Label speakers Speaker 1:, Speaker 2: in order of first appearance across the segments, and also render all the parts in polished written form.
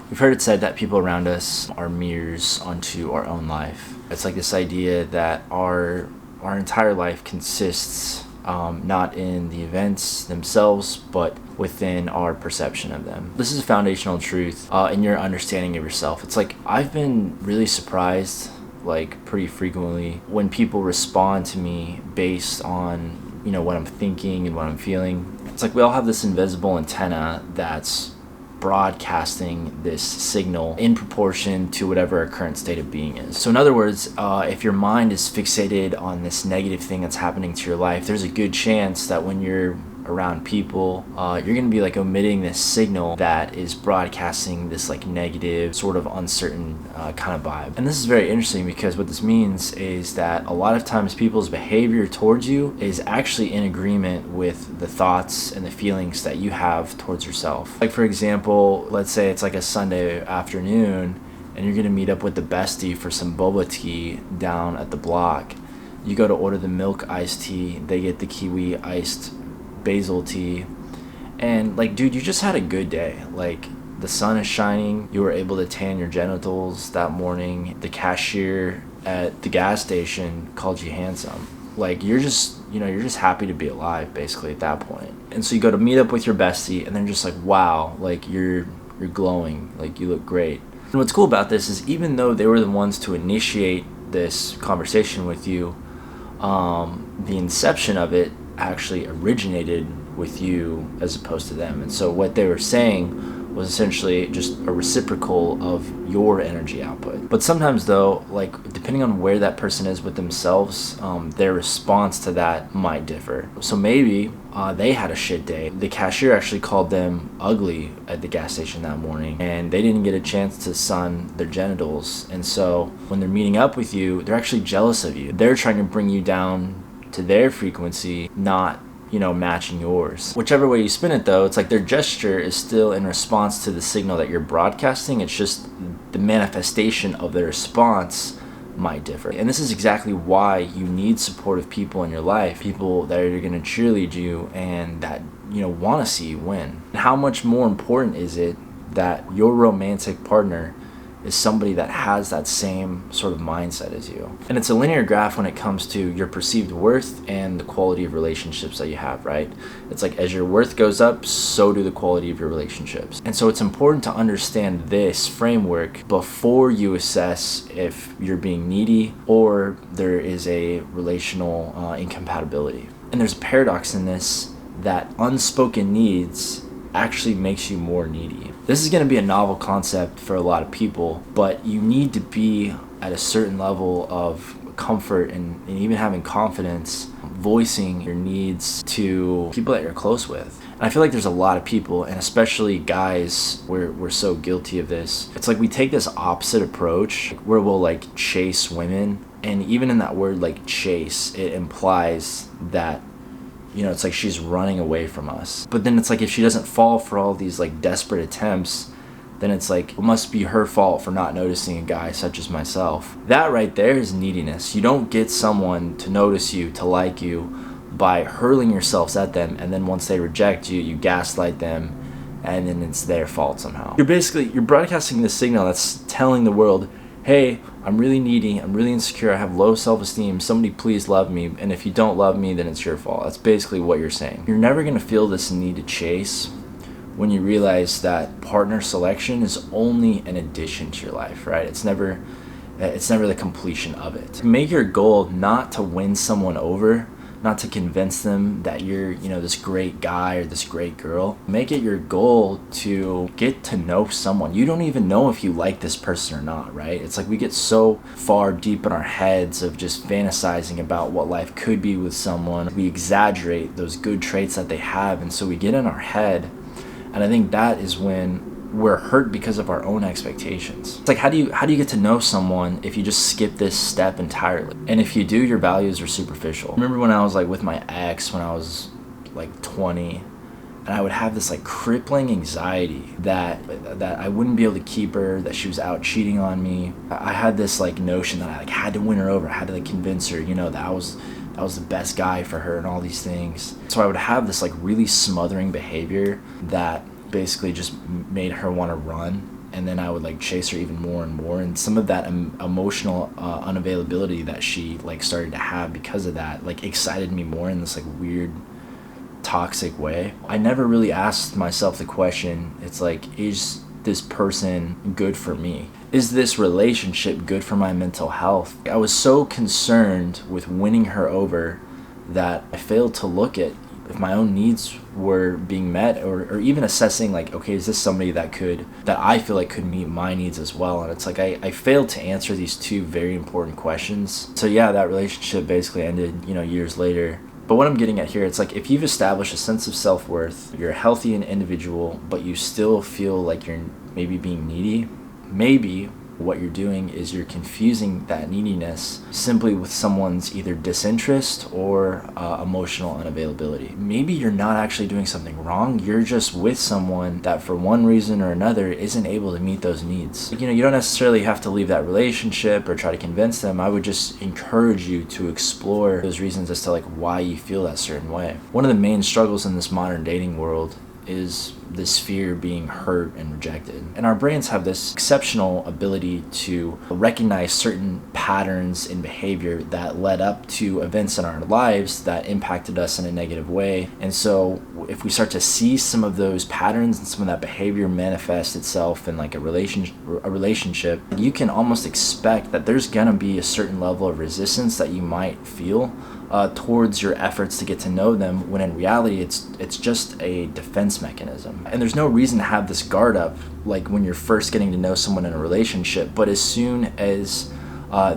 Speaker 1: We've heard it said that people around us are mirrors onto our own life. It's like this idea that our entire life consists not in the events themselves, but within our perception of them. This is a foundational truth in your understanding of yourself. It's like I've been really surprised, like pretty frequently, when people respond to me based on what I'm thinking and what I'm feeling. It's like we all have this invisible antenna that's broadcasting this signal in proportion to whatever our current state of being is. So in other words, if your mind is fixated on this negative thing that's happening to your life, there's a good chance that when you're around people, you're going to be like omitting this signal that is broadcasting this like negative, sort of uncertain kind of vibe. And this is very interesting because what this means is that a lot of times people's behavior towards you is actually in agreement with the thoughts and the feelings that you have towards yourself. Like for example, let's say it's like a Sunday afternoon and you're going to meet up with the bestie for some boba tea down at the block. You go to order the milk iced tea, they get the kiwi iced basil tea, and like, dude, you just had a good day. Like, the sun is shining, you were able to tan your genitals that morning, the cashier at the gas station called you handsome. Like, you're just happy to be alive basically at that point. And so you go to meet up with your bestie and they're just like, wow, like you're glowing, like you look great. And what's cool about this is even though they were the ones to initiate this conversation with you, the inception of it actually originated with you as opposed to them. And so what they were saying was essentially just a reciprocal of your energy output. But sometimes though, like depending on where that person is with themselves, their response to that might differ. So maybe they had a shit day. The cashier actually called them ugly at the gas station that morning and they didn't get a chance to sun their genitals. And so when they're meeting up with you, they're actually jealous of you. They're trying to bring you down to their frequency, not matching yours. Whichever way you spin it though, it's like their gesture is still in response to the signal that you're broadcasting. It's just the manifestation of their response might differ. And this is exactly why you need supportive people in your life, people that are going to cheerlead you and that want to see you win. And how much more important is it that your romantic partner is somebody that has that same sort of mindset as you? And it's a linear graph when it comes to your perceived worth and the quality of relationships that you have, right? It's like as your worth goes up, so do the quality of your relationships. And so it's important to understand this framework before you assess if you're being needy or there is a relational incompatibility. And there's a paradox in this that unspoken needs actually makes you more needy. This is going to be a novel concept for a lot of people, but you need to be at a certain level of comfort and even having confidence voicing your needs to people that you're close with. And I feel like there's a lot of people, and especially guys, we're so guilty of this. It's like we take this opposite approach where we'll like chase women, and even in that word like chase, it implies that it's like she's running away from us. But then it's like if she doesn't fall for all these like desperate attempts, then it's like it must be her fault for not noticing a guy such as myself. That right there is neediness. You don't get someone to notice you, to like you, by hurling yourselves at them, and then once they reject you, you gaslight them, and then it's their fault somehow. You're broadcasting this signal that's telling the world, hey, I'm really needy, I'm really insecure, I have low self-esteem, somebody please love me, and if you don't love me, then it's your fault. That's basically what you're saying. You're never going to feel this need to chase when you realize that partner selection is only an addition to your life, right? It's never the completion of it. Make your goal not to win someone over, not to convince them that you're, this great guy or this great girl. Make it your goal to get to know someone. You don't even know if you like this person or not, right? It's like we get so far deep in our heads of just fantasizing about what life could be with someone. We exaggerate those good traits that they have, and so we get in our head. And I think that is when we're hurt because of our own expectations. It's like how do you get to know someone if you just skip this step entirely? And if you do, your values are superficial. I remember when I was like with my ex when I was like 20, and I would have this like crippling anxiety that I wouldn't be able to keep her, that she was out cheating on me. I had this like notion that I like had to win her over. I had to like convince her, that I was the best guy for her and all these things. So I would have this like really smothering behavior that basically just made her want to run. and then I would like chase her even more and more, and some of that emotional unavailability that she like started to have because of that like excited me more in this like weird toxic way. I never really asked myself the question, it's like, is this person good for me? Is this relationship good for my mental health? I was so concerned with winning her over that I failed to look at if my own needs were being met, or even assessing like, okay, is this somebody that I feel like could meet my needs as well? And it's like I failed to answer these two very important questions. So yeah, that relationship basically ended, years later. But what I'm getting at here, it's like if you've established a sense of self-worth, you're a healthy individual, but you still feel like you're maybe being needy, maybe what you're doing is you're confusing that neediness simply with someone's either disinterest or emotional unavailability. Maybe you're not actually doing something wrong. You're just with someone that for one reason or another isn't able to meet those needs. You don't necessarily have to leave that relationship or try to convince them. I would just encourage you to explore those reasons as to like why you feel that certain way. One of the main struggles in this modern dating world is this fear of being hurt and rejected. And our brains have this exceptional ability to recognize certain patterns in behavior that led up to events in our lives that impacted us in a negative way. And so if we start to see some of those patterns and some of that behavior manifest itself in like a relationship, you can almost expect that there's gonna be a certain level of resistance that you might feel towards your efforts to get to know them, when in reality it's just a defense mechanism. And there's no reason to have this guard up like when you're first getting to know someone in a relationship, but as soon as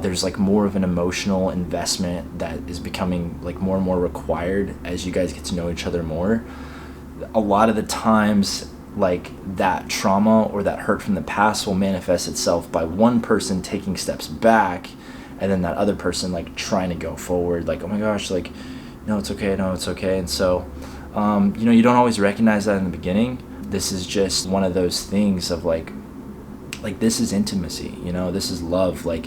Speaker 1: there's like more of an emotional investment that is becoming like more and more required as you guys get to know each other more, a lot of the times like that trauma or that hurt from the past will manifest itself by one person taking steps back, and then that other person like trying to go forward, like, oh my gosh, like, no, it's okay. And so you don't always recognize that in the beginning. This is just one of those things of like this is intimacy, this is love. Like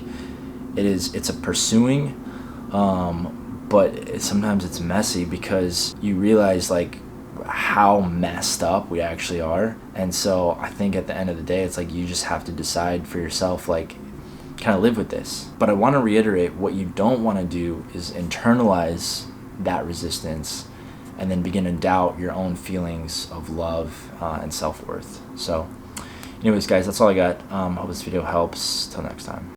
Speaker 1: it's a pursuing, but sometimes it's messy because you realize like how messed up we actually are. And so I think at the end of the day, it's like you just have to decide for yourself, like, kind of live with this. But I want to reiterate, what you don't want to do is internalize that resistance and then begin to doubt your own feelings of love and self-worth. So anyways, guys, that's all I got. Hope this video helps. Till next time.